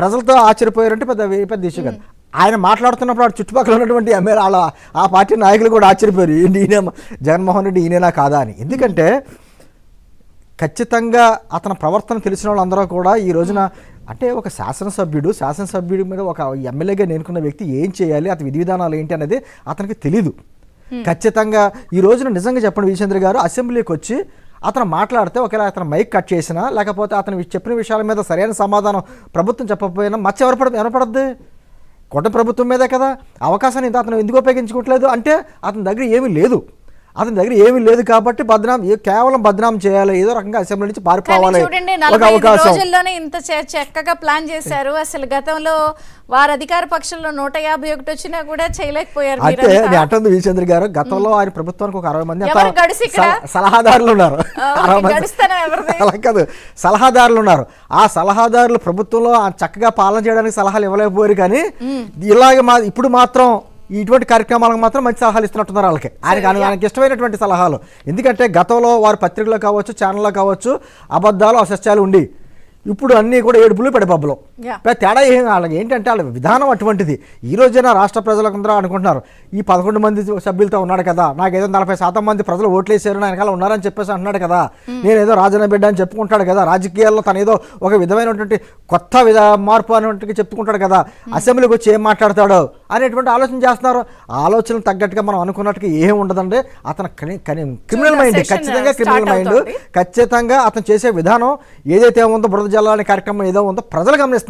ప్రజలతో ఆశ్చర్యపోయారంటే పెద్ద ఇష్యూ కాదు. ఆయన మాట్లాడుతున్నప్పుడు ఆ చుట్టుపక్కల ఉన్నటువంటి ఎమ్మెల్యే ఆ పార్టీ నాయకులు కూడా ఆశ్చర్యపోయారు, ఈయన జగన్మోహన్ రెడ్డి ఈయనేనా కాదా అని. ఎందుకంటే ఖచ్చితంగా అతని ప్రవర్తన తెలిసిన వాళ్ళందరూ కూడా ఈ రోజున అంటే ఒక శాసనసభ్యుడి మీద ఒక ఎమ్మెల్యేగా నేర్చుకున్న వ్యక్తి ఏం చేయాలి, అతని విధి విధానాలు ఏంటి అనేది అతనికి తెలీదు. ఖచ్చితంగా ఈ రోజున నిజంగా చెప్పండి విజయేంద్ర గారు, అసెంబ్లీకి వచ్చి అతను మాట్లాడితే ఒకవేళ అతను మైక్ కట్ చేసినా లేకపోతే అతను చెప్పిన విషయాల మీద సరైన సమాధానం ప్రభుత్వం చెప్పకపోయినా మచ్చ ఎవరు పడద్ది? కొత్త ప్రభుత్వం మీదే కదా. అవకాశాన్ని అతను ఎందుకు ఉపయోగించుకోవట్లేదు అంటే అతని దగ్గర ఏమీ లేదు కాబట్టి కేవలం బద్నాం చేయాలి, ఏదో రకంగా అసెంబ్లీ నుంచి పారిపోవాలి. రోజుల్లోనే ఇంత చక్కగా ప్లాన్ చేశారు. అసలు గతంలో వారు అధికార పక్షంలో 151 వచ్చినా కూడా చేయలేకపోయారు. అంటే నేను అంటుంది విజయేంద్ర గారు, గతంలో ఆయన ప్రభుత్వానికి ఒక 60 మంది సలహాదారులు ఉన్నారు. 60 మంది అలా కాదు, సలహాదారులు ఉన్నారు. ఆ సలహాదారులు ప్రభుత్వంలో చక్కగా పాలన చేయడానికి సలహాలు ఇవ్వలేకపోయారు. కానీ ఇలాగే ఇప్పుడు మాత్రం ఇటువంటి కార్యక్రమాలకు మాత్రం మంచి సలహాలు ఇస్తున్నట్టున్నారు వాళ్ళకి. ఆయనకి ఇష్టమైనటువంటి సలహాలు. ఎందుకంటే గతంలో వారి పత్రికలో కావచ్చు, ఛానల్లో కావచ్చు అబద్ధాలు అసత్యాలు ఉండి ఇప్పుడు అన్నీ కూడా ఏడుపులు పెడపబ్బులు. తేడా వాళ్ళకి ఏంటంటే వాళ్ళ విధానం అటువంటిది. ఈ రోజైనా రాష్ట్ర ప్రజలందరూ అనుకుంటున్నారు ఈ 11 మంది సభ్యులతో ఉన్నాడు కదా, నాకేదో 40% మంది ప్రజలు ఓట్లేసారు నా వెనకాల ఉన్నారని చెప్పేసి అంటున్నాడు కదా, నేనేదో రాజన్న బిడ్డ అని చెప్పుకుంటాడు కదా, రాజకీయాల్లో తను ఏదో ఒక విధమైనటువంటి కొత్త మార్పు అనేటువంటి చెప్పుకుంటాడు కదా, అసెంబ్లీకి వచ్చి ఏం మాట్లాడతాడో అనేటువంటి ఆలోచన చేస్తున్నారు. ఆలోచనలు తగ్గట్టుగా మనం అనుకున్నట్టుగా ఏం ఉండదండి. అతను క్రిమినల్ మైండ్, ఖచ్చితంగా క్రిమినల్ మైండ్. ఖచ్చితంగా అతను చేసే విధానం ఏదైతే ఉందో బురద జల్లాలనే కార్యక్రమం ఏదో ఉందో ప్రజలు గమనిస్తున్నారు.